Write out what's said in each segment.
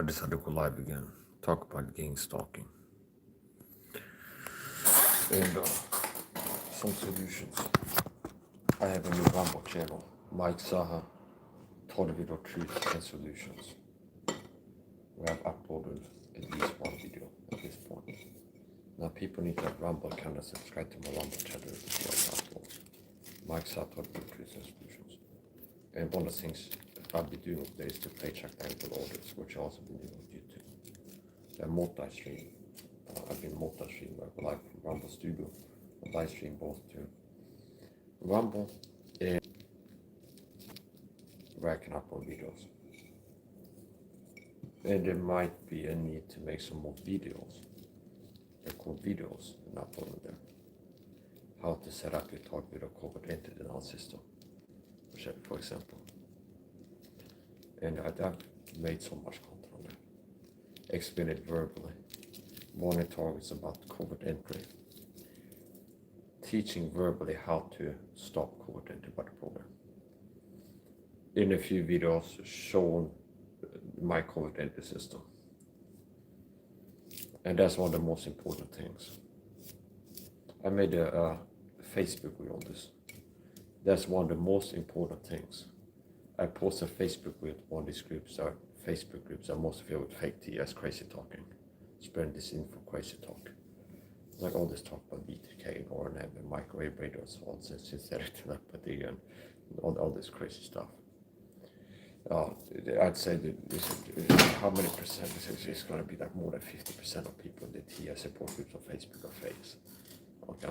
I decided to go live again, talk about gang stalking and some solutions. I have a new Rumble channel, Mike SAHA, Total Video Truth and Solutions, where I've uploaded at least one video at this point. Now people need to have Rumble account and subscribe to my Rumble channel to be able to upload. Mike SAHA, Total Video Truth and Solutions. And one of the things I'll be doing today is to play check the angle orders, which I've also been doing on YouTube. They're multi-stream. I've been multi-stream live from Rumble Studio. I live stream both to Rumble and where I can upload videos. And there might be a need to make some more videos. Record videos and upload them. How to set up your target video corporate entity in our system, for example. And I've made so much content on that. Explain it verbally. Warning targets about covert entry. Teaching verbally how to stop covert entry by the program. In a few videos showing my covert entry system. And that's one of the most important things. I made a Facebook video on this. That's one of the most important things. I post a Facebook with one of these groups, or Facebook groups are most filled with fake TS, crazy talking, spreading this info, crazy talk. Like all this talk about BTK and RNM and microwave radio assaults and synthetic telepathy and all this crazy stuff. I'd say that how many percent is going to be like more than 50% of people in the TS support groups on Facebook are fakes. Okay.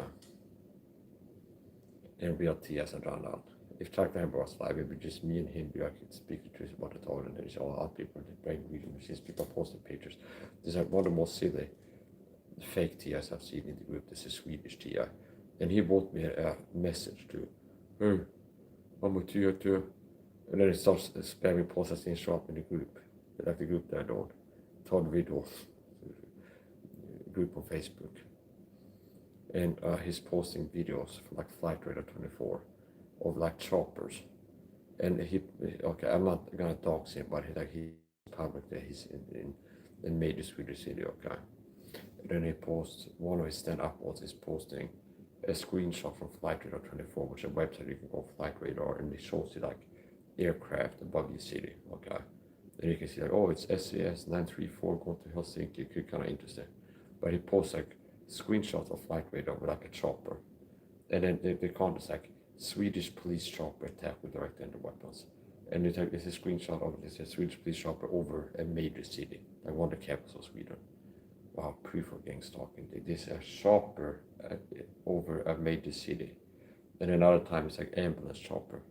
And real TS are drowned out. If Chuck Rambo was live, it would be just me and him, be like speaking to us about it all, and there's all other people, the brain reading machines, people posting pictures. This is like one of the most silly fake TIs I've seen in the group. This is Swedish TI. And he wrote me a message to, hey, I'm a TI too. And then he starts spamming posts as show up in the group. Like the group that I don't. Todd Videos group on Facebook. And he's posting videos from like Flight Radar 24 of like choppers. And okay, I'm not gonna dox him, but he's public that he's in major Swedish city, okay. And then he posts, one of his stand-up is posting a screenshot from Flight Radar 24, which is a website you can go Flight Radar, and it shows you like aircraft above your city, okay. And you can see like, oh, it's SAS 934 going to Helsinki, it could be kind of interesting. But he posts like screenshots of Flight Radar with like a chopper. And then the comment is like, Swedish police chopper attack with direct ender weapons. And it's a screenshot of this Swedish police chopper over a major city, like one of the capitals of Sweden. Wow, proof of gang stalking. This is a chopper over a major city. And another time it's like ambulance chopper.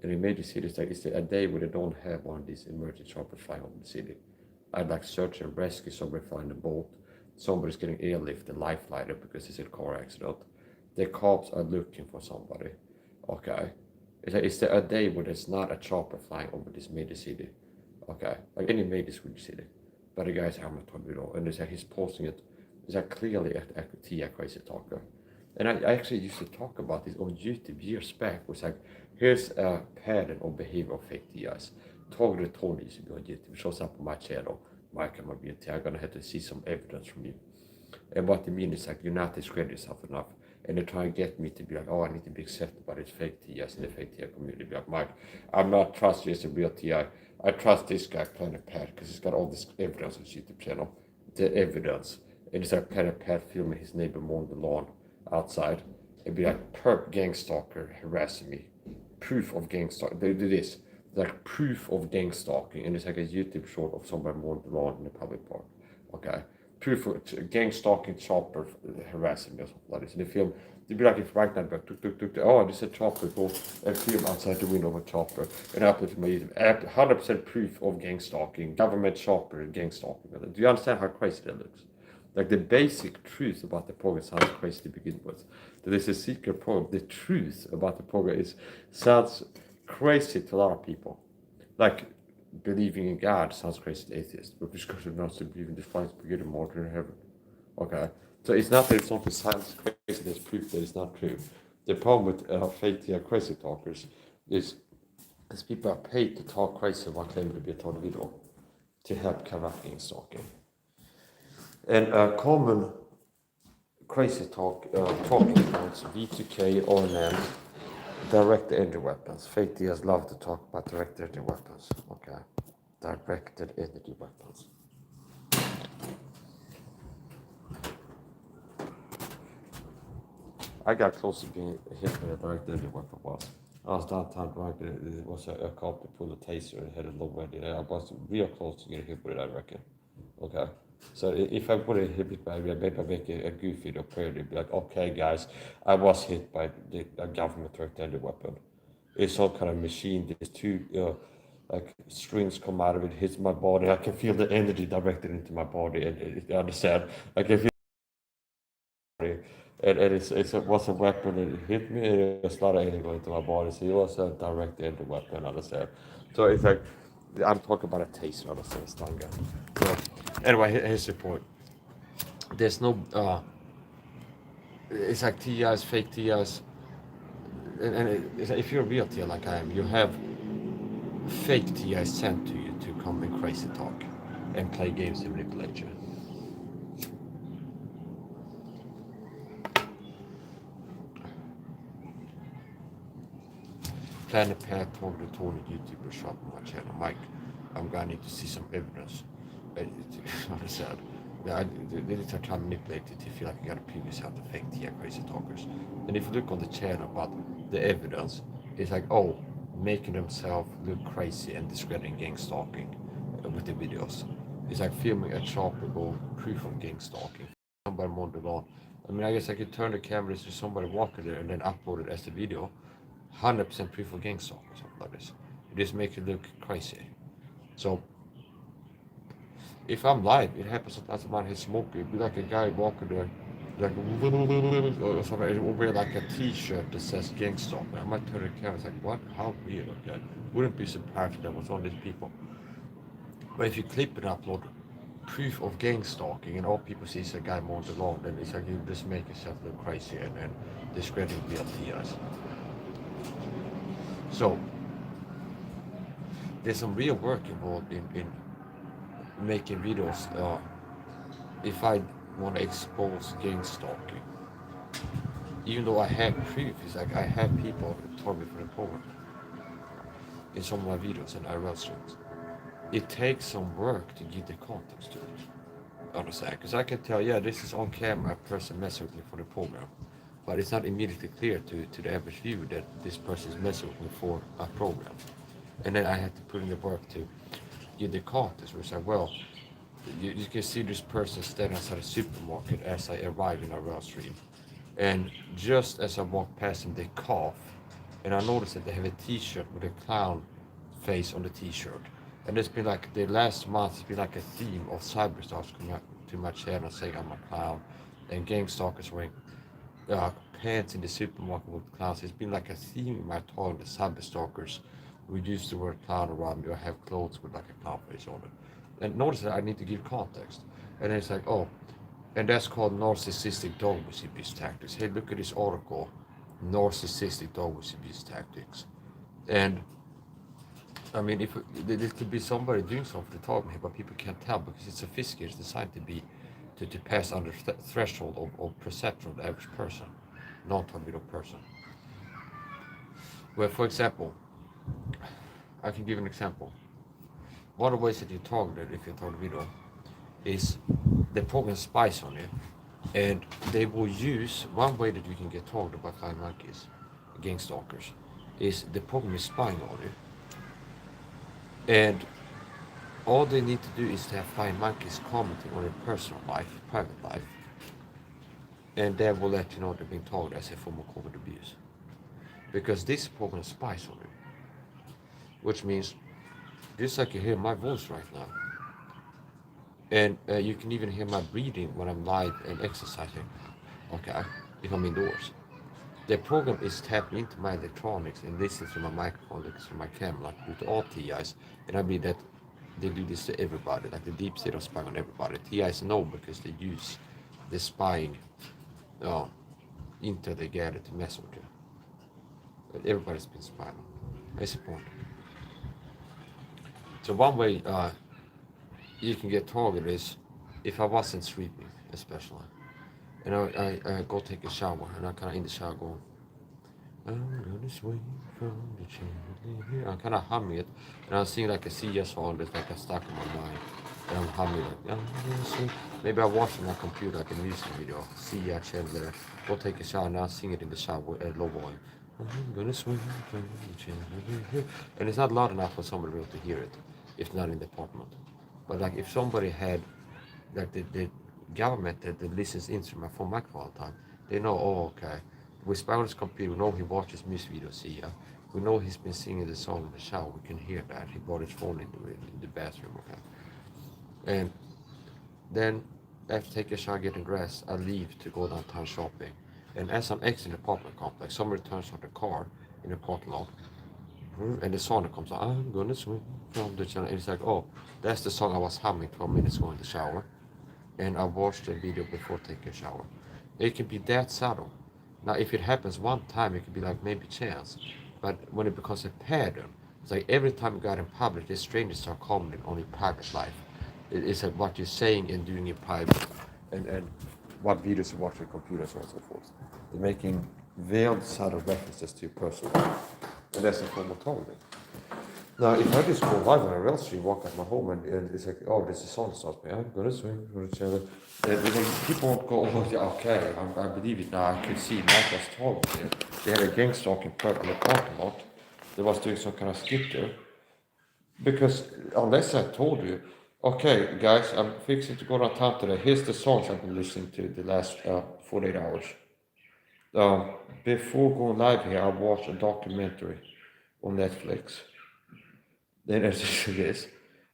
And in major cities, like it's a day where they don't have one of these emergency choppers flying over the city. I'd like search and rescue somebody flying the boat. Somebody's getting airlift and life flighted because it's a car accident. The cops are looking for somebody. Okay. It's a day where there's not a chopper flying over this major city. Okay. Like any major Swedish city. But the guy's helmet on video, and he's posting it. It's like clearly a TIA crazy talker. And I actually used to talk about this on YouTube years back. Was like, here's a pattern of behavior of fake TIs. Targeted Tony used to be on YouTube. It shows up on my channel. Mike, I'm gonna have to see some evidence from you. And what they mean is like, you're not discrediting yourself enough. And they try and get me to be like, oh, I need to be accepted by this fake TIs in the fake TI community. Be like, Mike, I'm not trusting you as a real TI. I trust this guy, Planet Pat, because he's got all this evidence on his YouTube channel. The evidence. And it's like Planet Pat filming his neighbor mowing the lawn outside. It'd be like, perp gang stalker harassing me. Proof of gang stalking. They do this. Like proof of gang stalking. And it's like a YouTube short of somebody mowing the lawn in a public park. Okay. Proof of gang stalking chopper harassing me or something like this. In the film, it'd be like if right now, oh, this is a chopper, go and film outside the window of a chopper. And upload to my YouTube. 100% proof of gang stalking, government chopper, gang stalking. Do you understand how crazy that looks? Like the basic truth about the program sounds crazy to begin with. That is a secret program. The truth about the program sounds crazy to a lot of people. Like, believing in God sounds crazy to atheists, but because of not to believe in the flying spaghetti mortar in heaven. Okay. So it's not that it's something sounds crazy, there's proof that it's not true. The problem with fake crazy talkers is people are paid to talk crazy about claiming to be a total video. to help combat gang stalking. And common crazy talking points, V2K, ONM, direct energy weapons. Fake DAs love to talk about direct energy weapons. Okay, directed energy weapons. I got close to being hit with a direct energy weapon once. I was downtown drunk and it was a cop that pulled a taser and had a low ready. I was real close to getting hit with it, I reckon. Okay. So if I would have hit me by maybe I make a goofy or parody, be like, okay guys, I was hit by a government direct energy weapon. It's some kind of machine. There's two like strings come out of it, hits my body. I can feel the energy directed into my body, and I understand. I can feel and it was a weapon. It hit me. And it was a lot of energy going into my body. So it was a direct energy weapon. I understand. So it's like I'm talking about a taser. I understand, stun gun. So anyway, here's the point. There's no. It's like TIs, fake TIs, and it's like if you're a real TI like I am, you have fake TIs sent to you to come and crazy talk and play games and manipulate you. Planet Pat told the Tony YouTuber shop on my channel, Mike, I'm gonna need to see some evidence. I said, they need to try to manipulate it to feel like you gotta prove yourself to fake TI crazy talkers. And if you look on the channel about the evidence, it's like, oh, making themselves look crazy and discrediting gang stalking with the videos. It's like filming a tropical proof of gang stalking. Somebody mowed the lawn. I mean, I guess I could turn the camera to somebody walking there and then upload it as the video. 100% proof of gang stalk or something like this. It just makes it look crazy. So, if I'm live, it happens sometimes. Man hits smoke. It'd be like a guy walking there, like or something. It will wear like a T-shirt that says gang stalk. I might turn the camera. It's like, what? How weird? Okay, wouldn't be surprised if there was all these people. But if you clip and upload proof of gang stalking, and all people see is a guy mowing the lawn, then it's like you just make yourself look crazy and discredit real TIs. So there's some real work involved in making videos. If I want to expose gang stalking, even though I have proof, it's like I have people who told me for the program in some of my videos and IRL streams. It takes some work to give the context to it. Understand? Because I can tell, yeah, this is on camera, a person messing with me for the program, but it's not immediately clear to the average viewer that this person is messing with me for a program. And then I had to put in the work to give the context, which I well, you can see this person standing outside a supermarket as I arrive in our rail stream. And just as I walk past them, they cough. And I noticed that they have a t-shirt with a clown face on the t-shirt. And it's been like the last month, it's been like a theme of cyberstalkers coming up to my channel saying I'm a clown. And gang stalkers wearing pants in the supermarket with clowns. It's been like a theme in my talk, the cyberstalkers we use the word clown around me or have clothes with like a clown face on it. And notice that I need to give context. And then it's like, oh, and that's called narcissistic dog abuse tactics. Hey, look at this article, narcissistic dog abuse tactics. And I mean, if it could be somebody doing something to talk me, but people can't tell because it's sophisticated. It's designed to be to pass under threshold of perception of the average person, non-targeted person. Well, for example, I can give an example. One of the ways that you target it, if you target video, is the program spies on you, and they will use one way that you can get targeted by flying monkeys, gang stalkers, is the program is spying on you, and all they need to do is to have flying monkeys commenting on your personal life, private life, and that will let you know they're being targeted as a form of COVID abuse. Because this program spies on you, which means just like you hear my voice right now, and you can even hear my breathing when I'm live and exercising, okay, if I'm indoors. The program is tapping into my electronics and listens to my microphone, listens to my camera, to all TIs, and I believe that they do this to everybody, like the deep state of spying on everybody. TIs know because they use the spying intel they gather to mess with you. But everybody's been spying on. That's the point. So one way you can get targeted is if I wasn't sleeping, especially, and I go take a shower, and I kind of in the shower go, I'm gonna swing from the chandelier. I'm kind of humming it, and I'm singing like a SIA song that's like stuck in my mind. And I'm humming like, I'm gonna swing. Maybe I watch on my computer like a music video, SIA chandelier. Go take a shower, and I sing it in the shower at low volume. I'm gonna swing from the chandelier. And it's not loud enough for somebody to be able to hear it, if not in the apartment. But like if somebody had, like the government that listens into my phone mic all the time, they know, oh, okay, we spy on his computer, we know he watches music videos here. We know he's been singing the song in the shower, we can hear that. He brought his phone in the bathroom, okay? And then after taking a shower, getting dressed, I leave to go downtown shopping. And as I'm exiting the apartment complex, somebody turns on the car in the parking lot, and the song that comes on, I'm gonna swing from the channel. And it's like, oh, that's the song I was humming 12 minutes ago in the shower. And I watched the video before taking a shower. It can be that subtle. Now, if it happens one time, it could be like maybe chance. But when it becomes a pattern, it's like every time you got in public, the strangers start commenting on your private life. It's like what you're saying and doing in private, and what videos you watch on computers and so forth. They're making veiled subtle references to your personal life, and that's a form of targeting. Now, if I just go live on a rail stream, walk out my home, and it's like, oh, there's a song that starts playing, I'm gonna swing for each other. And people won't go, oh, yeah, okay, I believe it now. I could see Michael's talking here. They had a gang stalking in the parking lot. They was doing some kind of skit there. Because unless I told you, okay, guys, I'm fixing to go downtown today. Here's the songs I've been listening to the last 48 hours. Before going live here, I watched a documentary on Netflix. Then as it is,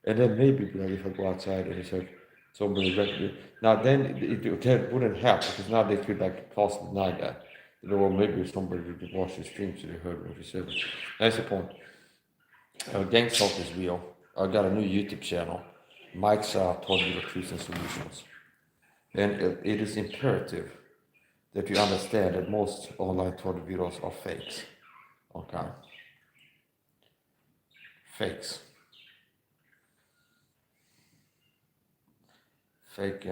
and then maybe like if I go outside and it's like somebody record now then it wouldn't help because now they could like possibly deny that. You know, or maybe somebody would watch the stream so they heard what he said. That's the point. Gang Talk is real. I got a new YouTube channel. Mike's told you the truth and solutions. And it is imperative that you understand that most online Twitter videos are fakes. Okay? Fakes. Fake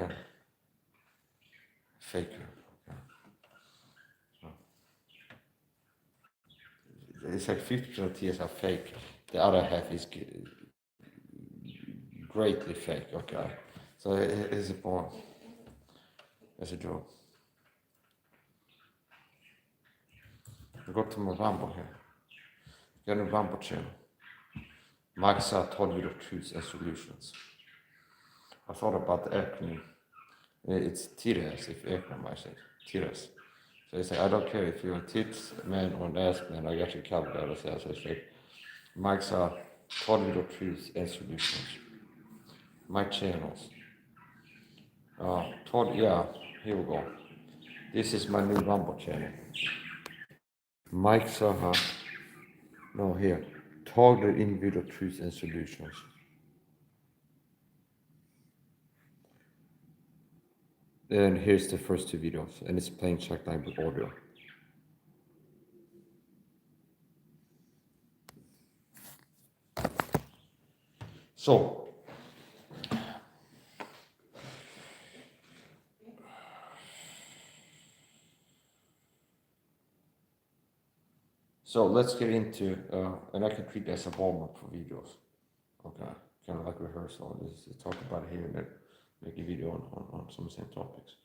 faker. It's like 50% of tears are fake. The other half is greatly fake. Okay, so it's a point. It's a joke. I got to my Rumble here. Get a Rumble channel. Mike's told you the truths and solutions. I thought about the acronym. It's TIRAS, if acronym I say. TIRAS. So it's like, I don't care if you're a tits man or an ass man, I got you covered. So it's like, Mike's told you the truths and solutions. My channels. Here we go. This is my new Rumble channel. Mike SAHA. No, here. Targeted individual truths and solutions. And here's the first two videos, and it's plain check line with audio. So let's get into, and I can treat that as a warm-up for videos. Okay, kind of like rehearsal. This is talk about it here and then make a video on some same topics.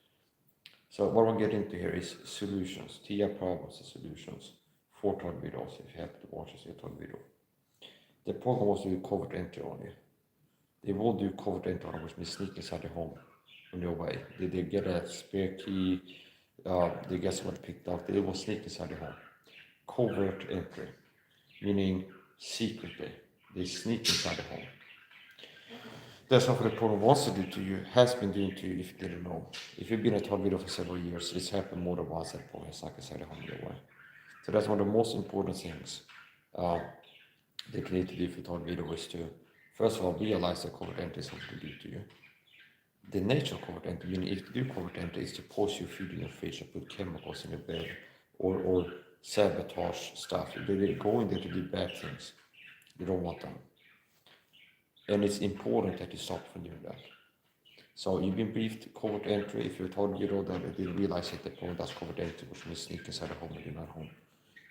So what we'll get into here is solutions, TIA problems and solutions. 4-tone videos, if you happen to watch a 4-tone video. The program was to do covert entry on you. They will do covert entry on you, which means sneak inside the home on your way. They get a spare key, they get someone picked up, they will sneak inside the home. Covert entry, meaning secretly, they sneak inside the home. That's what the program wants to do to you, has been doing to you if you didn't know. If you've been at Todd video for several years, it's happened more than once that the program has snuck inside the home your way. So that's one of the most important things that you need to do for Todd video is to, first of all, realize that covert entry is something to do to you. The nature of covert entry, meaning if you do covert entry, is to poison your food in your fridge or put chemicals in your bed or sabotage stuff. They're going there to do bad things. You don't want them. And it's important that you stop from doing that. So you've been briefed covert entry. If you're told you know that they realize at the point that's covert entry, which means sneak inside the home and you're not home.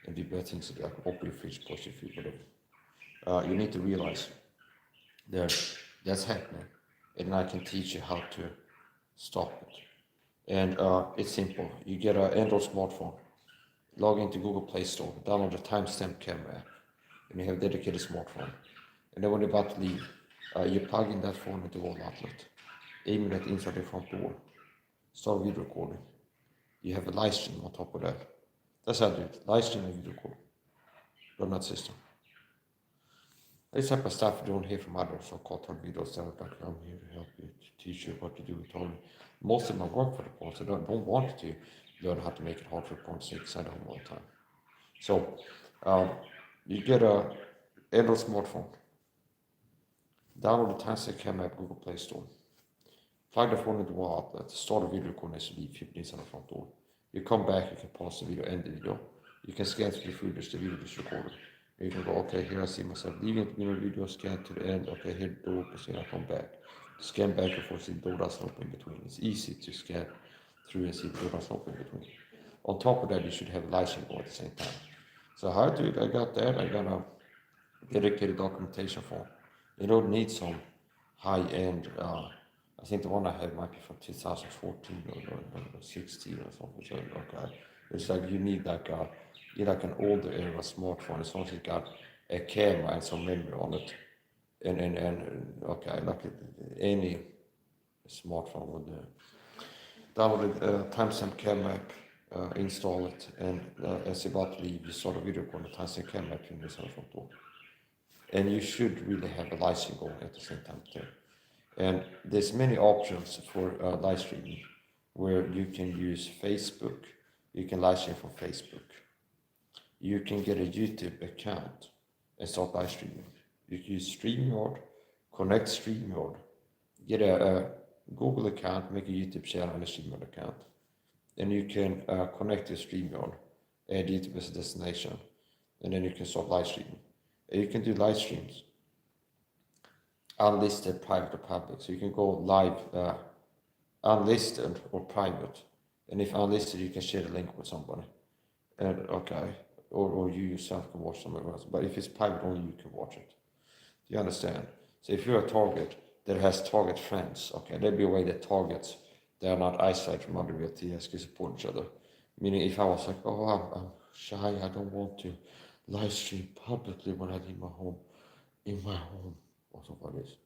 And do bad things like open your fridge, push your food, whatever. You need to realize that's happening. And I can teach you how to stop it. And it's simple. You get an Android smartphone, log into Google Play Store, download the timestamp camera app, and you have a dedicated smartphone. And then when you're about to leave, you plug in that phone into wall outlet, aiming at inside the front door, start video recording. You have a live stream on top of that. That's how I do it. Live stream and video record. Run that system. This type of stuff you don't hear from others so-called videos that are like, I'm here to help you, to teach you what to do with Tony. Most of them work for the porn, so don't want to learn how to make it hard for porn to inside home all the time. So you get a Android smartphone, download the timestamp camera app Google Play Store, plug the phone into the wall outlet, start a video recording as you leave 15 inside the front door. You come back, you can pause the video, end the video. You can scan through the footage, the video is recorded. You can go, okay, here I see myself leaving the beginning of the video, scan to the end, okay, here the door opens, here I come back. Scan back and forth, see the door doesn't open in between. It's easy to scan through and see the door doesn't open in between. On top of that, you should have a live stream going at the same time. So how I do it, I got that, I got a dedicated documentation form. You don't need some high-end, I think the one I have might be from 2014 or 16 or something, so okay. It's like you need like an older era smartphone as long as it's got a camera and some memory on it. And okay, like any smartphone would download a timestamp camera app, install it, and as you're about to leave, you start a video on the timestamp camera app in the front door. And you should really have a live stream going at the same time too. And there's many options for live streaming where you can use Facebook. You can live stream from Facebook. You can get a YouTube account and start live streaming. You can use StreamYard, connect StreamYard, get a Google account, make a YouTube channel and a StreamYard account. And you can connect to StreamYard, add YouTube as a destination, and then you can start live streaming. And you can do live streams unlisted, private or public. So you can go live unlisted or private. And if unlisted, you can share the link with somebody. And okay, or you yourself can watch somewhere else. But if it's private, only you can watch it. Do you understand? So if you're a target that has target friends, okay, there'd be a way that targets, they are not isolated from other VLTs, can support each other. Meaning if I was like, oh, I'm shy, I don't want to live stream publicly when I leave my home, in my home, or something like this.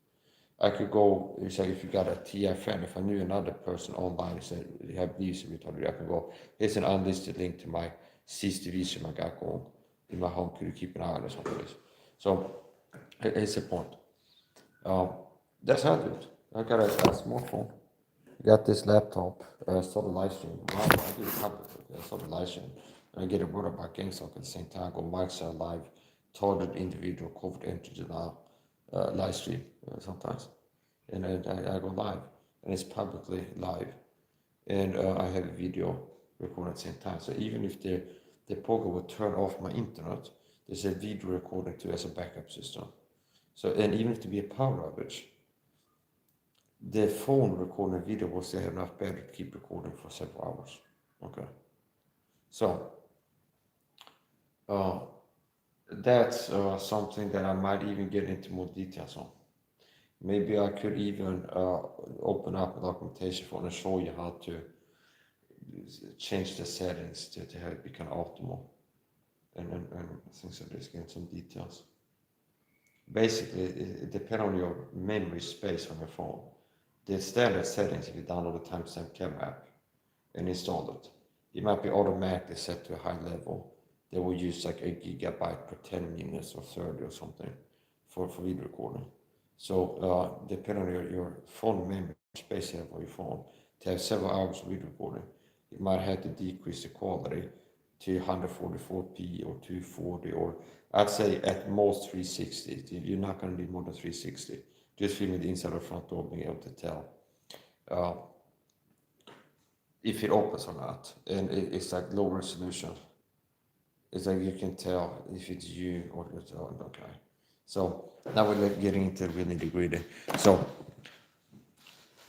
I could go, say if you got a TI friend, if I knew another person online said you have views of each other, I can go, here's an unlisted link to my CCTV stream I got going in my home, could you keep an eye on or something like this. So here's the point. That's how I do it. I got a smartphone, got this laptop, start a live stream. I do it publicly, I start a live stream. And I get a word about GameStop at the same time, go mics are live, target individual covert entry to now. Live stream sometimes, and I go live, and it's publicly live, and I have a video recording at the same time. So even if the program would turn off my internet, there's a video recording too as a backup system. So and even if there be a power outage, the phone recording a video will still have enough battery to keep recording for several hours. Okay, so. That's something that I might even get into more details on. Maybe I could even open up a documentation for and show you how to change the settings to have it become optimal and things like this, get some details. Basically, it depends on your memory space on your phone. The standard settings, if you download the timestamp camera app and install it, it might be automatically set to a high level. They will use like 1 gigabyte per 10 minutes or 30 or something for video recording. So depending on your phone memory space you have on your phone, to have several hours of video recording, you might have to decrease the quality to 144p or 240, or I'd say at most 360. You're not going to need more than 360. Just filming the inside or front door, being able to tell if it opens or not. And it's like low resolution. It's like you can tell if it's you or it's okay. So now we're getting into the really nitty-gritty. So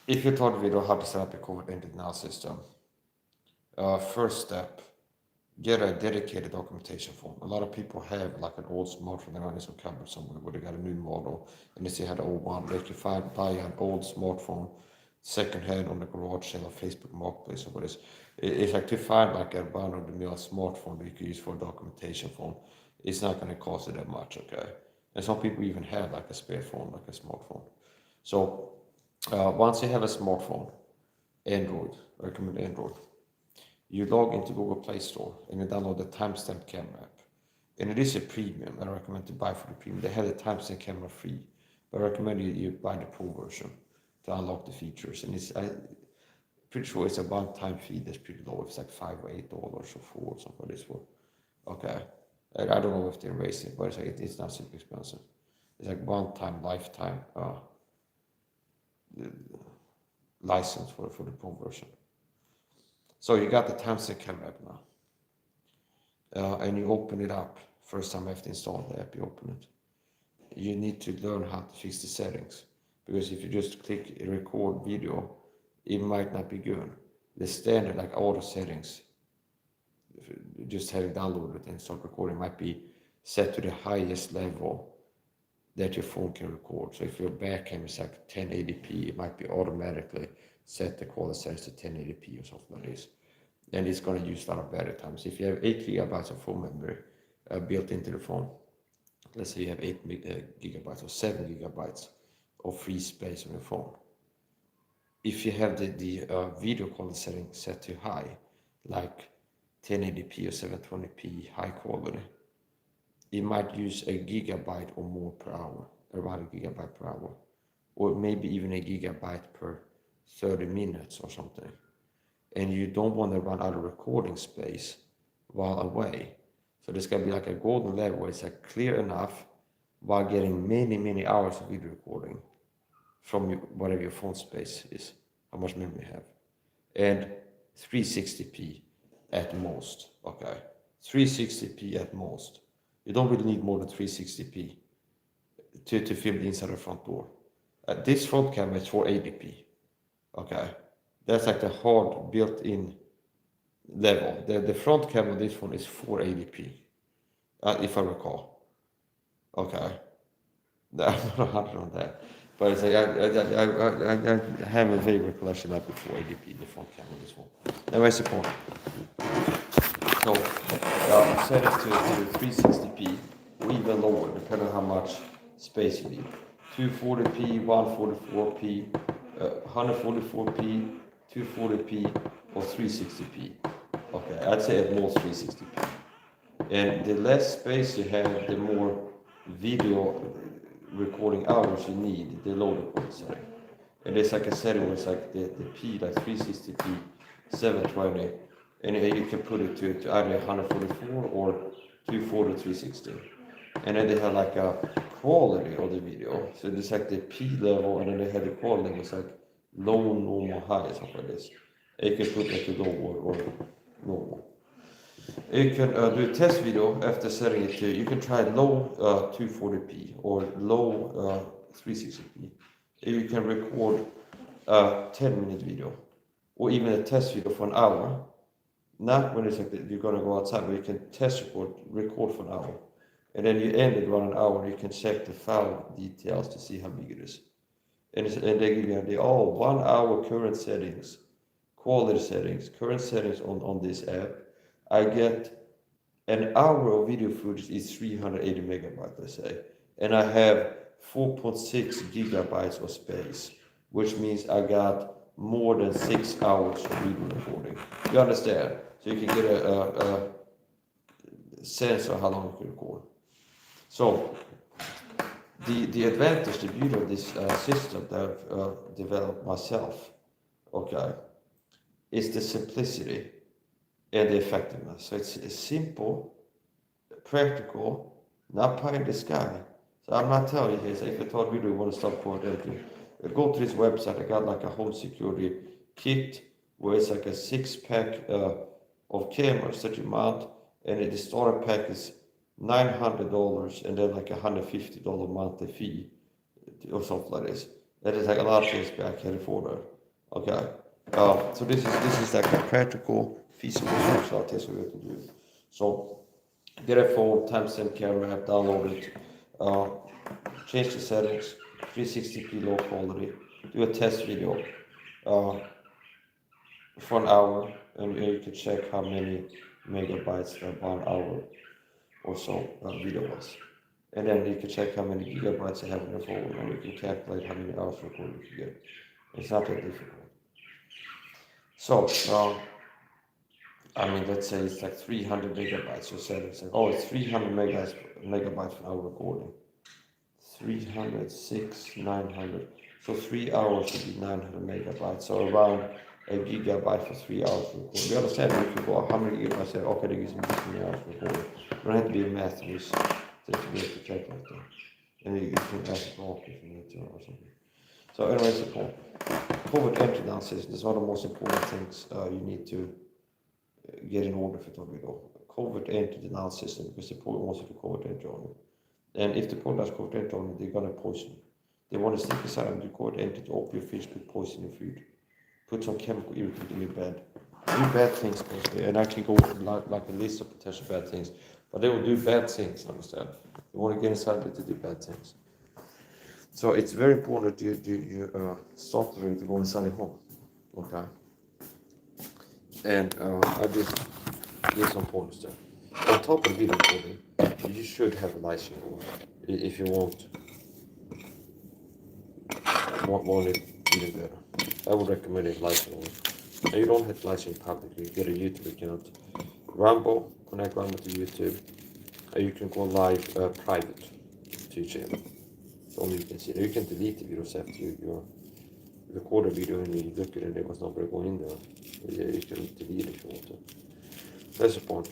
if you thought video how to set up a COVID-19 now system, first step, get a dedicated documentation form. A lot of people have like an old smartphone they're running some cupboard somewhere where they got a new model and they still had an old one. They can buy an old smartphone secondhand on the garage sale or Facebook Marketplace or what it is. It's like to find like a run-of-the-mill smartphone that you can use for a documentation form. It's not going to cost you that much, okay? And some people even have like a spare phone, like a smartphone. So once you have a smartphone, Android, I recommend Android, you log into Google Play Store and you download the timestamp camera app. And it is a premium. I recommend to buy for the premium. They have the timestamp camera free, but I recommend you buy the pro version to unlock the features. And I'm pretty sure it's a one-time fee that's pretty low. It's like $5 or $8 or $4 or something like this for. Okay. I don't know if they're raising it, but it's not super expensive. It's like one-time, lifetime license for the pro version. So you got the timestamp camera app now, and you open it up. First time after install the app, you open it. You need to learn how to fix the settings, because if you just click record video, it might not be good. The standard, like auto settings, just having downloaded and start recording, might be set to the highest level that your phone can record. So if your back camera is like 1080p, it might be automatically set the quality settings to 1080p or something like this. And it's going to use a lot of battery time. So if you have 8 gigabytes of phone memory built into the phone, let's say you have 8 gigabytes or 7 gigabytes of free space on your phone. If you have the video quality setting set to high, like 1080p or 720p high quality, it might use a gigabyte or more per hour, around a gigabyte per hour, or maybe even a gigabyte per 30 minutes or something. And you don't want to run out of recording space while away. So there's going to be like a golden level where it's like clear enough while getting many hours of video recording from whatever your phone space is, how much memory you have. And 360p at most, okay? 360p at most. You don't really need more than 360p to film the inside of the front door. This front camera is 480p, okay? That's like the hard built-in level. The front camera on this phone is 480p, if I recall. Okay. I'm not 100 on that. But it's like I have a vague recollection that before 480p, the front camera on this phone. Anyways, the point. So set it to 360p or even lower, depending on how much space you need. 240p, 144p, 144p, 240p, or 360p. Okay, I'd say at most 360p. And the less space you have, the more video recording hours you need, the lower the quality setting. And it's like a setting where it's like the P, like 360p, 720, and you can put it to either 144 or 240, 360. And then they have like a quality of the video. So it's like the P level, and then they have the quality level. It's like low, normal, high, something like this. And you can put like a low or normal. You can do a test video after setting it to, you can try low 240p or low 360p. You can record a 10-minute video or even a test video for an hour. Not when it's like you're going to go outside, but you can test record for an hour. And then you end it around an hour and you can check the file details to see how big it is. And they give you an idea, 1 hour current settings, quality settings, current settings on this app. I get an hour of video footage is 380 megabytes, let's say. And I have 4.6 gigabytes of space, which means I got more than 6 hours of video recording. You understand? So you can get a sense of how long you can record. So the advantage, the beauty of this system that I've developed myself, okay, is the simplicity and the effectiveness. So it's simple, practical, not pie in the sky. So I'm not telling you guys, if you thought really want to start recording, go to this website. I got like a home security kit where it's like a 6-pack of cameras that you mount, and the starter pack is $900 and then like $150 monthly fee or something like this. That is like a lot of things back in California. Okay. So this is like a practical, feasible functional test we have to do. So get a phone, timestamp camera app, download it, change the settings, 360p low quality, do a test video for an hour, and you can check how many megabytes that 1 hour or so video was. And then you can check how many gigabytes you have in your phone, and you can calculate how many hours recording you can get. It's not that difficult. So, I mean, let's say it's like 300 megabytes. You said it's like, oh, it's 300 megabytes for our recording. 300, 900. So 3 hours would be 900 megabytes. So around a gigabyte for 3 hours recording. We understand if you go, how many gigabytes? Say, okay, that gives me 3 hours recording. You don't have to be a math whiz to be able to calculate that. And you can ask it off if you need to or something. So anyways, the point. COVID entry analysis is one of the most important things you need to get in order for Tornado. COVID entry analysis, because the pool wants to do COVID entry on it. And if the pool does COVID entry on it, they're gonna poison you. They want to stick aside and do COVID entry to open your fish, put poison in your food, put some chemical irritant in your bed, do bad things basically. And I can go like a list of potential bad things, but they will do bad things. Understand? They want to get inside it to do bad things. So it's very important that you stop the ring to go inside your home, okay? And I just give some points there. On top of video recording, you should have a lighting on if you want it even better. I would recommend it lighting on. And you don't have lighting publicly. You get a YouTube account, Rumble, connect Rumble to YouTube, and you can go live private to your channel. Only you can see. You can delete the videos after you record a video and you look at it and there was nobody going in there. You can delete it if you want to. That's the point.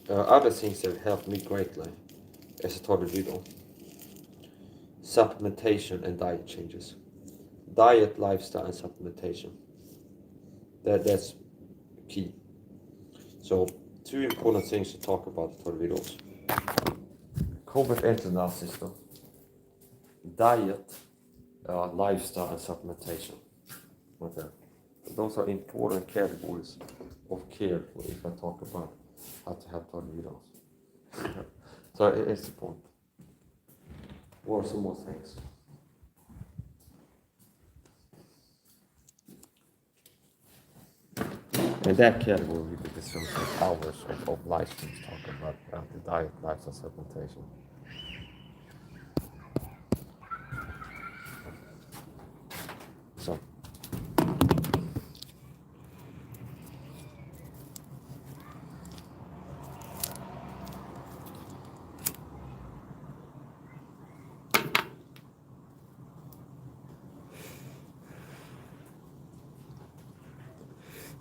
Other things that helped me greatly as a total video: supplementation and diet changes. Diet, lifestyle, and supplementation. That's key. So, 2 important things to talk about for videos. COVID entry analysis, diet, lifestyle, and supplementation. Okay. Those are important categories of care if I talk about how to have total videos. So it's the point. What are some more things? In that category, we could just spend hours of live streams talking about the diet, lifestyle, supplementation. So,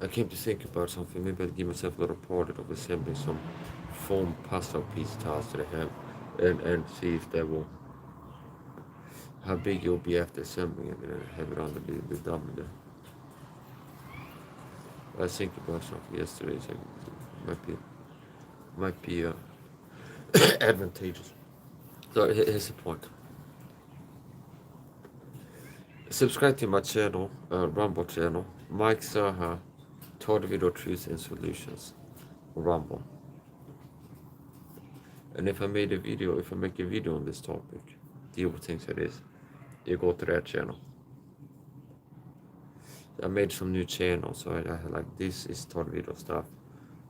I came to think about something. Maybe I'll give myself a little party of assembling some foam pasta piece tiles that I have and see if that will, how big it will be after assembling it, and have it on the dummy there. I was thinking about something yesterday, so it might be advantageous. So here's the point. Subscribe to my channel, Rumble channel, Mike SAHA, Total Video Truths and Solutions, Rumble. And if I make a video on this topic, deal with things like this, you go to that channel. I made some new channels, so I had like, this is total video stuff,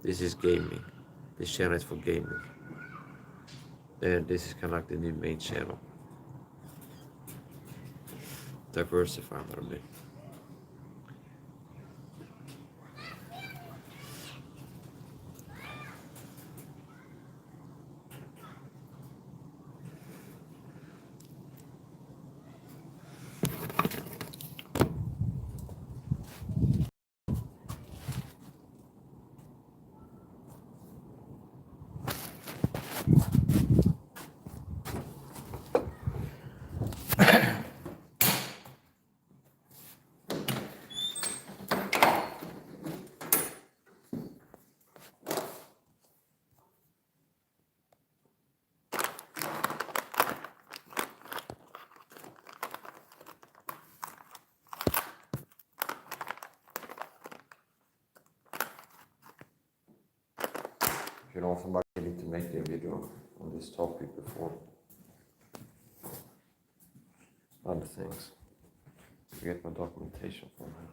this is gaming, this channel is for gaming, and this is kind of like the new main channel. Diversify a little bit. You know, somebody need to make a video on this topic before other things. To get my documentation from her.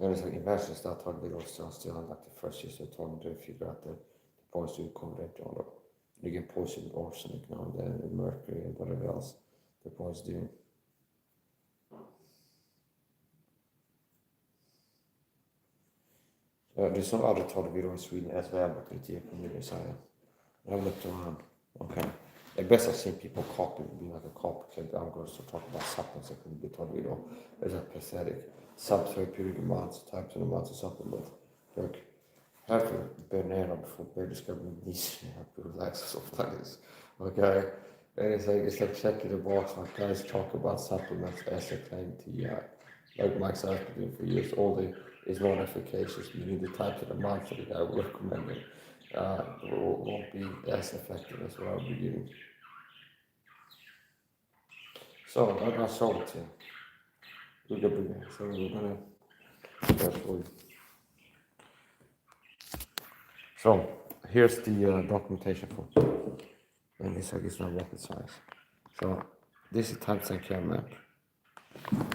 And it's like, imagine that talking video still on like the first year, so talking to figure out the points to accommodate all of. You can poison with arsenic now and then, and mercury and whatever else the points doing. There's some other talk video in Sweden as well, but it's here from the SAHA. I've looked around. Okay. I guess I've seen people copy, being like a copycat. I'm going to talk about supplements that can be taught video. It's like pathetic. Subtherapeutic amounts, types and amounts of supplement. Like, have a banana before bed discovering these have to relax sometimes. Okay. And it's like checking the box when guys talk about supplements as a claim TI. Like Mike's has been doing for years. All the is not efficacious. You need the types and amounts that the guy would recommend. Won't be as effective as what I'll be giving. So I got sold to. We're gonna So here's the documentation for it. And it's not rocket science. So this is type and care map.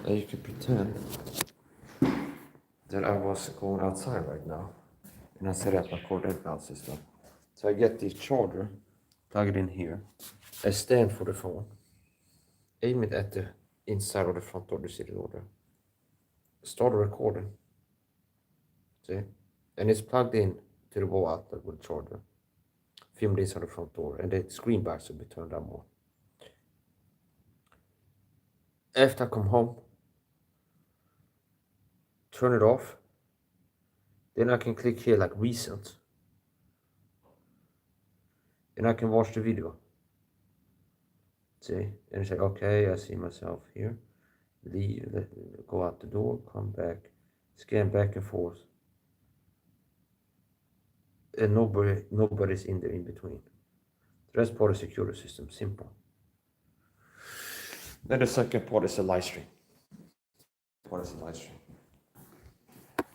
And you can pretend that I was going outside right now. And I set up my coordinate belt system. So I get this charger, plug it in here. I stand for the phone. Aim it at the inside of the front door, the city order. Start recording. See? And it's plugged in to the wall outlet with the charger. Film this on the front door, and the screen bars will be turned on more. After I come home, turn it off. Then I can click here like recent. And I can watch the video. See? And it's like, okay, I see myself here. Leave, go out the door, come back, scan back and forth. And nobody's in there in between. The rest part is security system, simple. Then the second part is a live stream.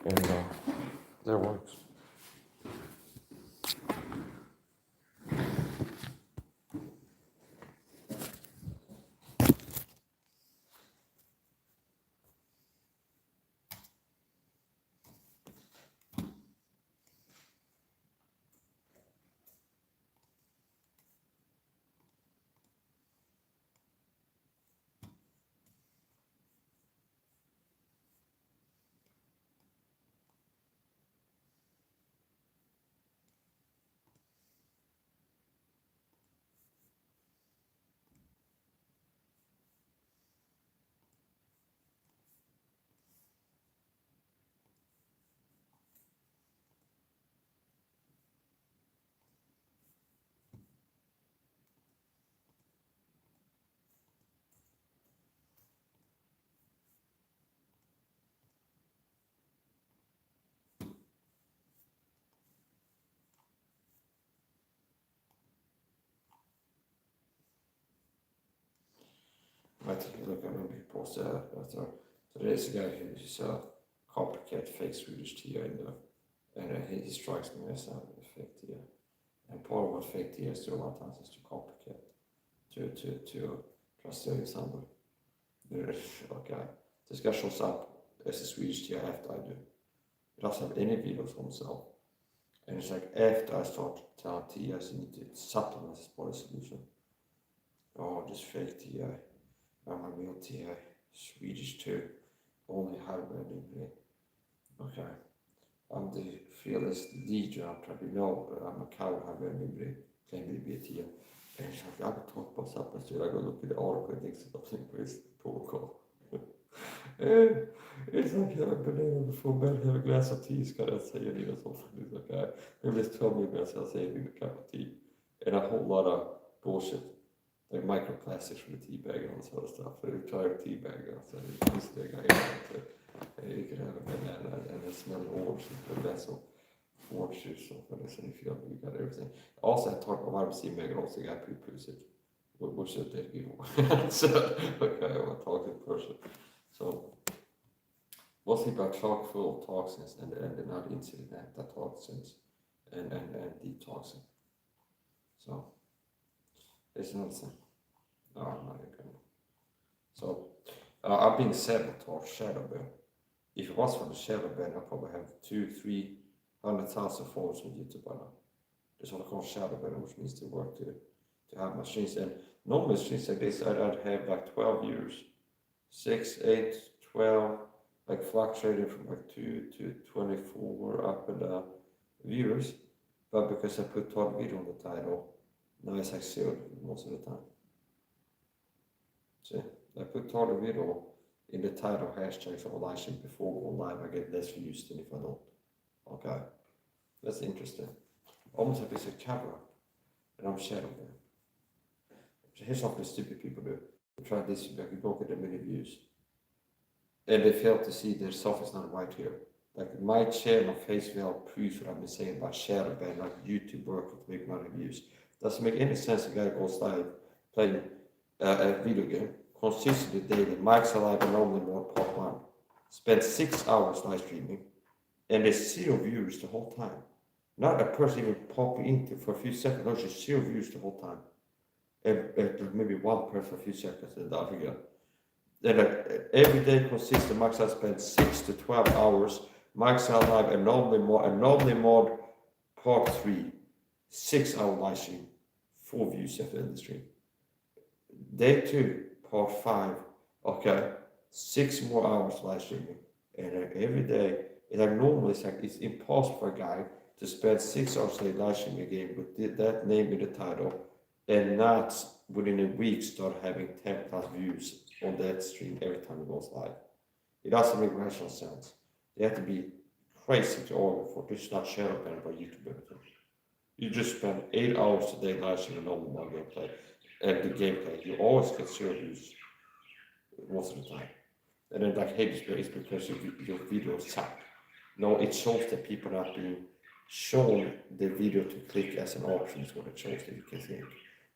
And that works. I take a look at when we post that after. So there's a guy who's a copycat fake Swedish TI and he strikes me as a fake TI. And part of what fake TI is to a lot of times is to copycat. To trust somebody. Okay. This guy shows up as a Swedish TI after I do. He doesn't have any videos on himself. And it's like after I start telling TIs you need to supplement this body solution. Oh, this fake TI. I'm a real TI, Swedish too, only hybrid in Okay. I'm the fearless leader, I'm trying to know, I'm a cow hybrid in claiming to be a TI. And I can talk about supplements too, I go look at the article and think something for this protocol. And it's like I've been able before bed, have a glass of tea, ska jag säga det så it's okay. Maybe it's 12 minutes, I'll say a cup of tea. And a whole lot of bullshit. Like microplastics from the tea bag and all this other stuff. So you try a tea bag and so this thing you could have a banana and it smells orange and that's so orange juice so when I say if you got everything. Also I talk about the tea bag and also got poo-poo. Which is the evil. So okay, I want to talk in person. So what's about chock full of toxins and not insulin that toxins and detoxing. So it's not the no, I'm not even gonna. So I've been sabotaged shadow ban. If it was for the shadow ban, I probably have 200,000-300,000 followers on YouTube by now. There's what I call shadow ban, which means to work to have my streams. And normally streams like this, I'd have like 12 viewers, 6, 8, 12, like fluctuating from like 2 to 24 up and down viewers. But because I put top video on the title, now it's like 0 most of the time. See, I put top video in the title hashtags of live stream before going live, I get less views than if I don't. Okay, that's interesting. Almost like it's a cover up, and I'm shadowing them. So here's something stupid people do. They try this, you don't get a million views. And they fail to see their stuff is not right here. Like my channel on Facebook proves what I've been saying about shadow ban, like YouTube work with big money views. Doesn't make any sense. A guy goes live playing a video game consistently daily, mics alive and only more pop on. Spend 6 hours live streaming, and there's 0 views the whole time. Not a person even pop into for a few seconds. No, just 0 views the whole time. And maybe one person for a few seconds, and that again. Then every day consistent max I spend 6 to 12 hours. Max live anomaly mod part 3, 6 hour live stream, 4 views after the stream. Day 2, part 5, okay, 6 more hours live streaming. And every day, and like normally it's impossible for a guy to spend 6 hours live streaming a game with that name in the title and not within a week start having 10 plus views on that stream every time it goes live. It doesn't make rational sense. They have to be crazy to order for this, not shadow banned by YouTube everything. You just spend 8 hours a day live streaming normal one gameplay and the gameplay. You always get 0 views most of the time. And then like, hey, it's because your videos suck. No, it shows that people are not being shown the video to click as an option is what it shows that you can think.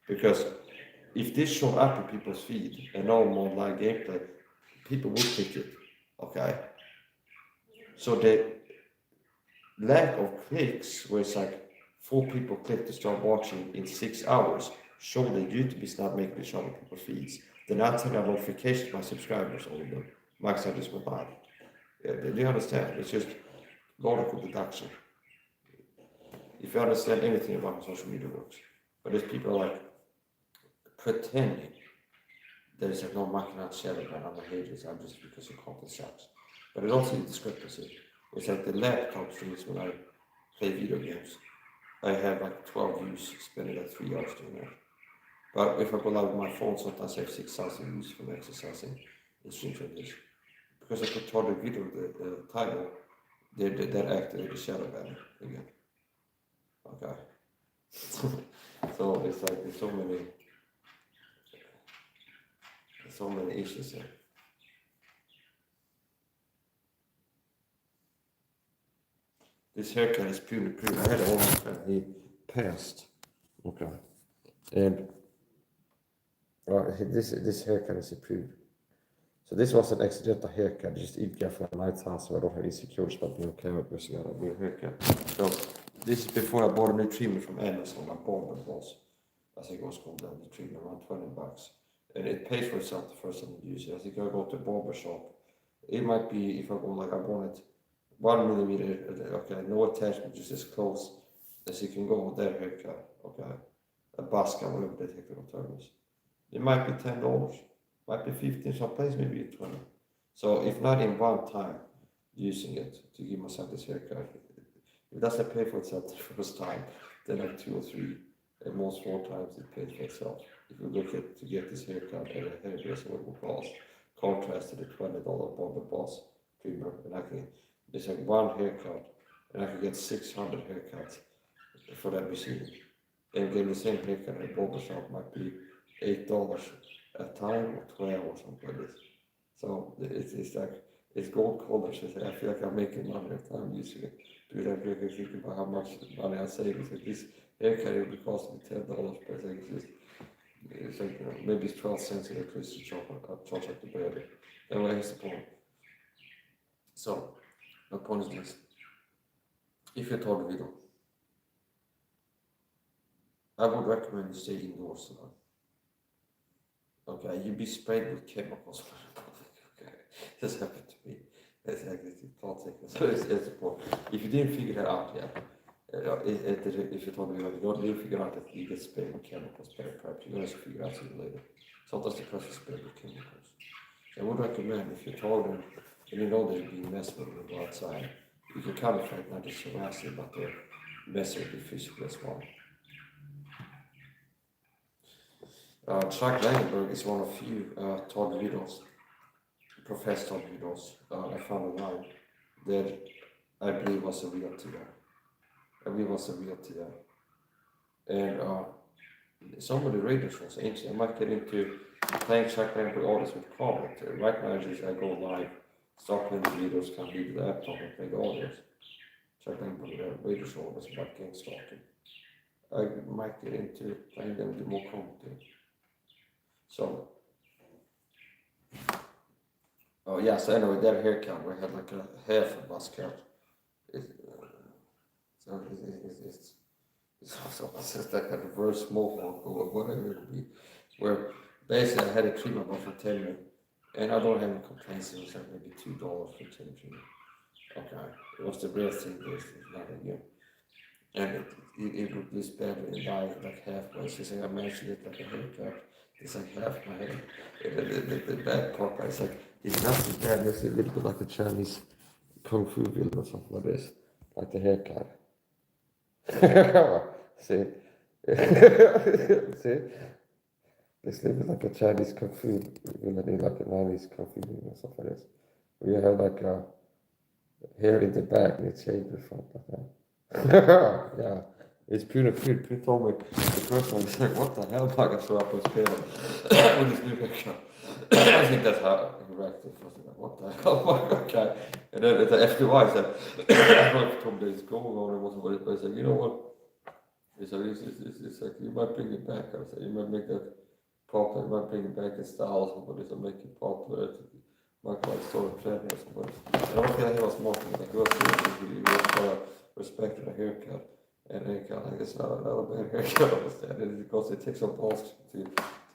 Because if this show up in people's feed and normal live gameplay, people will click it, okay? So the lack of clicks, where it's like 4 people click to start watching in 6 hours, show that YouTube is not making it show in people's feeds. They're not sending out notifications to my subscribers only them. Max I just went live. Do you understand? It's just logical deduction. If you understand anything about how social media works. But there's people like pretending there's like no market not sharing by other pages, I'm just because the content sucks. But I don't see the discrepancy. It's like the laptop streams when I play video games. I have like 12 views, spending like 3 hours doing that. But if I go live with my phone, sometimes I have 6,000 views from exercising in streams like this. Because I could tell the video, the title, that activated the shadow ban again. Okay. So it's like there's so many issues here. This haircut is purely pure. I had all my friend, he passed. Okay. And this haircut is approved. So this was an accidental haircut, just idka för en lighthouse, so I don't have insecurities about being okay with this haircut. So this is before I bought a new trimmer from Amazon. I bought it was, I think it was called the trimmer, around $20. And it pays for itself the first time you use it. I think I go to a barber shop. It might be, if I go like I want it 1 millimeter, okay, no attachment, just as close as you can go with that haircut, okay. A buzz cut, whatever the technical term is. It might be $10. Might be 15, some place maybe 20. So if not in one time using it to give myself this haircut, if it doesn't pay for itself the first time, then like 2 or 3, at most 4 times it pays for itself. If you look at to get this haircut at a hairdresser, what it will cost, contrast to the $20 Bomber Boss trimmer, and it's like one haircut, and I can get 600 haircuts for that machine. And getting the same haircut at a barber shop might be $8 a time or 12 or something like this. So it's like, it's gold colors. I feel like I'm making money every time using it. Because I really think about how much money I save. It's like this haircut will be costing me $10, but it's like maybe it's 12 cents in electricity charge like the barber. Anyway, here's the point. So, my point is this. If you talk video, I would recommend you stay indoors. Okay, you'd be sprayed with chemicals. Okay, this happened to me. It's like it's the point. If you didn't figure that out yet, if you told me you don't even figure out that you get sprayed with chemicals, perhaps you're going to figure out sooner or later. Sometimes the person sprayed with chemicals. So I would recommend if you're told them and you know they're being messed with when you go outside, you can kind of fight not just harassing, but they're messing with you physically as well. Chuck Langenberg is one of few Todd Videos, professed Todd Videos I found online that I believe was a real TI. And some of the radio shows, I might get into playing Chuck Langenberg artists with comment. Right now, I go live, start playing the videos, can leave the laptop and play the audios. Chuck Langenberg radio show was about gang stalking. I might get into playing them with more commentary. So, oh yeah, so anyway, that haircut, we had like a half a buzz cut. It's just like a reverse mohawk or whatever it would be, where basically I had a treatment for 10 minutes, and I don't have any complaints. It was like maybe $2 for 10 treatment. Okay, it was the real thing, it's not a year. And it would be better and die like halfway. So I managed to get like a haircut. It's like half my head. The bad part is like, it's not too bad. It's a little bit like a Chinese kung fu villain or something like this. Like the haircut. See? See? It's a little bit like a Chinese kung fu villain, like a 90s kung fu villain or something like this. Where you have like a hair in the back and it's shaved in front like that. Yeah. It's beautiful. Pune told me the first one, he's like, what the hell, I can show up with Pune with his new haircut. I think that's how he reacted. I was like, what the hell, okay. And then the FDY said, I don't know if Tom Days going on or whatever, but I said, you know what? He said, it's like, you might bring it back. I said, you might make that popular, you might bring it back in style or somebody, so make it popular. Might like sort of trend or somebody. I don't think he was mocking, like, he was seriously, he was respecting a haircut. And then kind of like it's not a bad haircut, I understand it because it takes some balls to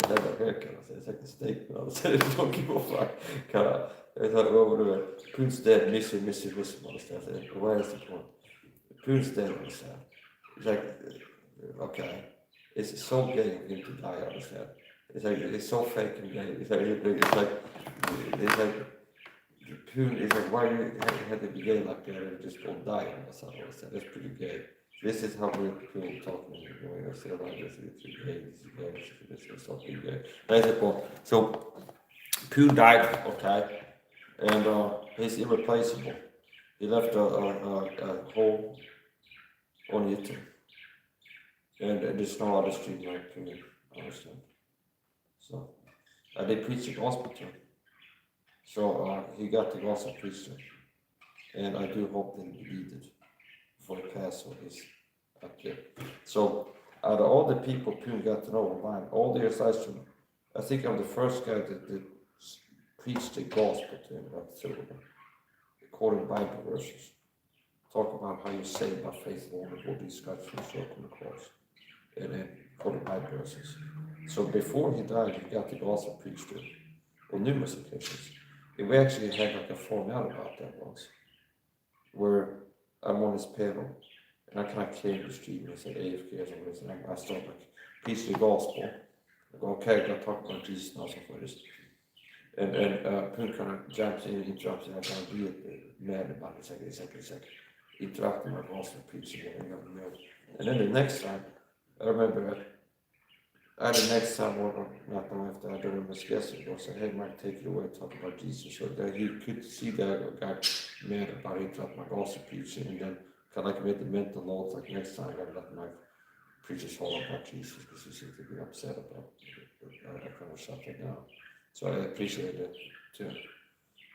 have a haircut. I said, it's like a statement, I said, don't give a fuck. Kind of, it's like, well, whatever. Pune's dead, miss him, I understand. I said, where is the point? Pune's dead, I understand. It's like, okay, it's so gay of him to die, I understand. It's like, it's so fake and gay. It's like, Pune is like, why do you have to be gay like that and just don't die on us? I understand, that's pretty gay. This is how we're talking. When I say like this, it's gay, this is something gay. That's the point. So, Pune died, okay, and he's irreplaceable. He left a hole on YouTube, and there's no other street like Pune, I understand. So, they preached the gospel to him. So, he got the gospel preached to him, and I do hope that he believed it. For the past one is up there. So out of all the people Pune got to know online, all the aside from, I think I'm the first guy that preached the gospel to him about silver, quoting Bible verses, talk about how you're saved by faith alone and what these stripes from the on the cross, and then quoting Bible verses. So before he died, he got the gospel preached to him on numerous occasions. And we actually had like a falling out about that once, where I'm on his panel, and I kind of came to the street and I said AFK or something, and I start like, preach the gospel. I go, okay, I gotta talk about Jesus now, something like this. And Pune kind of jumps in, interrupts, and I kind of be mad about it. It's like interrupting my gospel preaching, and then the next time, I remember And the next time, or not long after, I don't remember guessing, I said, hey, Mike, take it away, talk about Jesus. So that he could see that I got mad about it, like my gospel preaching, and then kind of like made the mental note, like next time I gotta let my preachers all about Jesus because he seemed to be upset about it. I kind of shut that down. So I appreciate it too.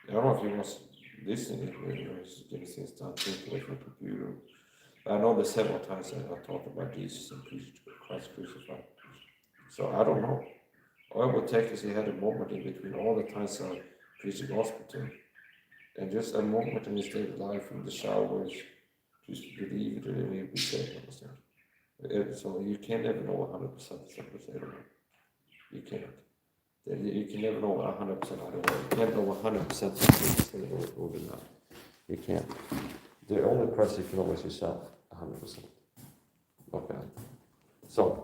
I don't know if he was listening or he was getting things done, thinking away from the computer. I know there's several times that I talked about Jesus and preached Christ crucified. So I don't know. All I would take is he had a moment in between all the times I preached the gospel to him. And just a moment in his daily life in the showers, just believe it and he'll be saved, understand? So you can never know 100% something they don't know. You can't. You can never know 100% either way. You can't know 100% something or not. You can't. The only person you can know is yourself, 100%. Okay. So,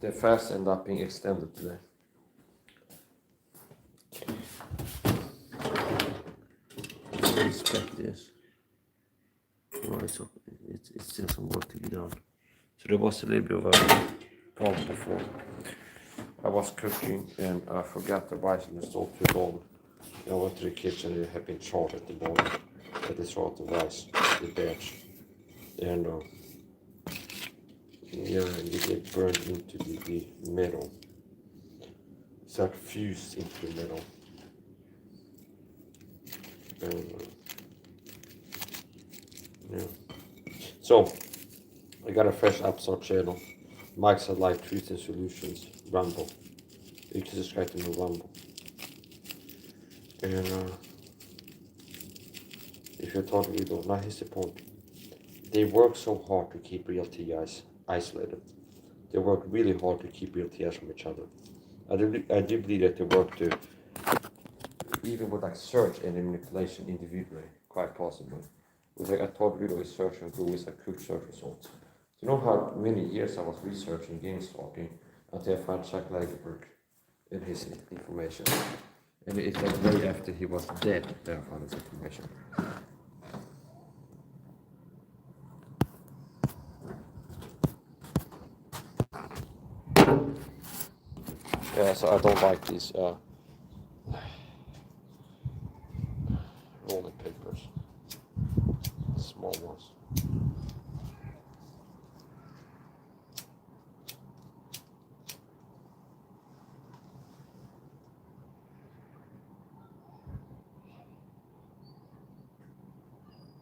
the fast ended up being extended today. Respect this. Right, so it's still some work to be done. So there was a little bit of a problem before. I was cooking and I forgot the rice in the stove too long. I went to the kitchen and it had been charred at the bottom. I just throw out the rice, the batch. And yeah, it get burned into the metal. So it fused into the metal. And yeah. So I got a fresh upstart channel. Mike's had like Truth and Solutions, Rumble. You can subscribe to my Rumble. And if you're totally don't, now here's the point. They work so hard to keep real TIs isolated. They work really hard to keep real TIs from each other. I do believe that they work to, even with like search and manipulation individually, quite possibly. With like I thought really search and Google is like quick search results. Do you know how many years I was researching game stalking until I found Chuck Lagerberg in his information? And it's like way after he was dead that I found his information. Yeah, so I don't like these rolling papers, the small ones.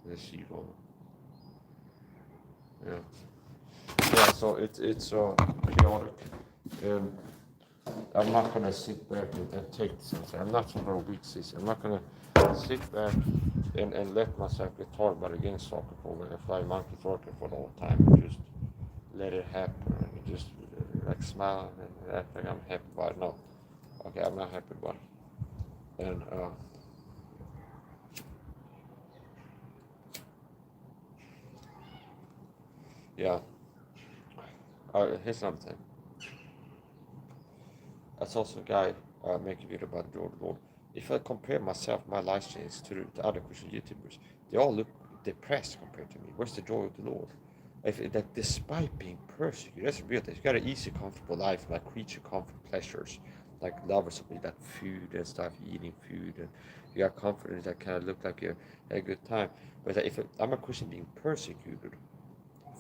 The sheet on it. Yeah, so it's chaotic, and I'm not gonna sit back and take this. I'm not gonna weak this. I'm not gonna sit back and let myself get taught about again soccer program and fly monkey working for the whole time and just let it happen and just like smile and act like I'm happy about it. No, okay, I'm not happy about it. And yeah, here's another thing. That's also a guy making a video about Jordan Lord. If I compare myself, my life streams to the other Christian YouTubers, they all look depressed compared to me. Where's the joy of the Lord? That despite being persecuted, that's real thing. You got an easy, comfortable life, like creature comfort pleasures, like love or something, like food and stuff, eating food, and you got confidence that kind of look like you had a good time. But if I'm a Christian being persecuted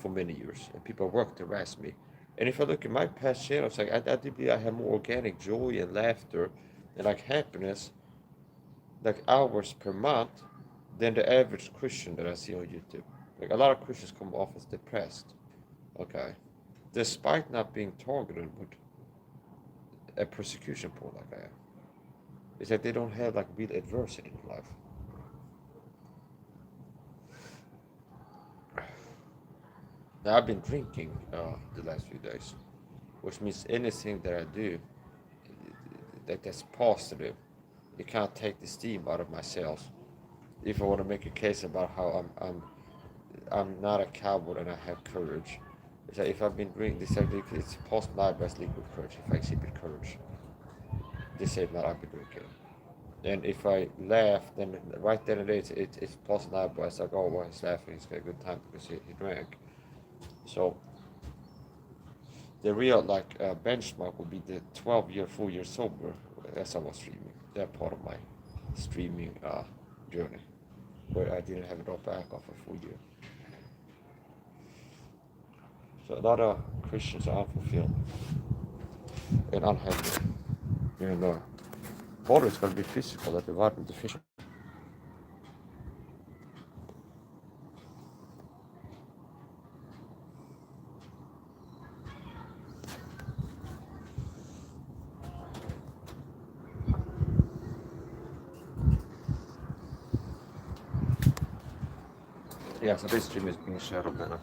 for many years, and people work to harass me, and if I look at my past channels, like I do believe I have more organic joy and laughter and like happiness, like hours per month, than the average Christian that I see on YouTube. Like a lot of Christians come off as depressed, okay, despite not being targeted with a persecution point like I am. It's like they don't have like real adversity in life. Now I've been drinking the last few days, which means anything that I do that's positive, it can't take the steam out of my cells. If I want to make a case about how I'm not a coward and I have courage, it's like if I've been drinking this, it's post my best liquid courage if I exhibit courage. They say that I've been drinking. And if I laugh, then right then and there it's positive. But it's like, oh, well, he's laughing, he's got a good time because he drank. So the real like benchmark would be the 12-year full year sober as I was streaming. That part of my streaming journey, where I didn't have a drop back of a full year. So a lot of Christians are unfulfilled and unhappy. And always going to be physical, that the vitamin deficient. Yeah, so this stream is being shared on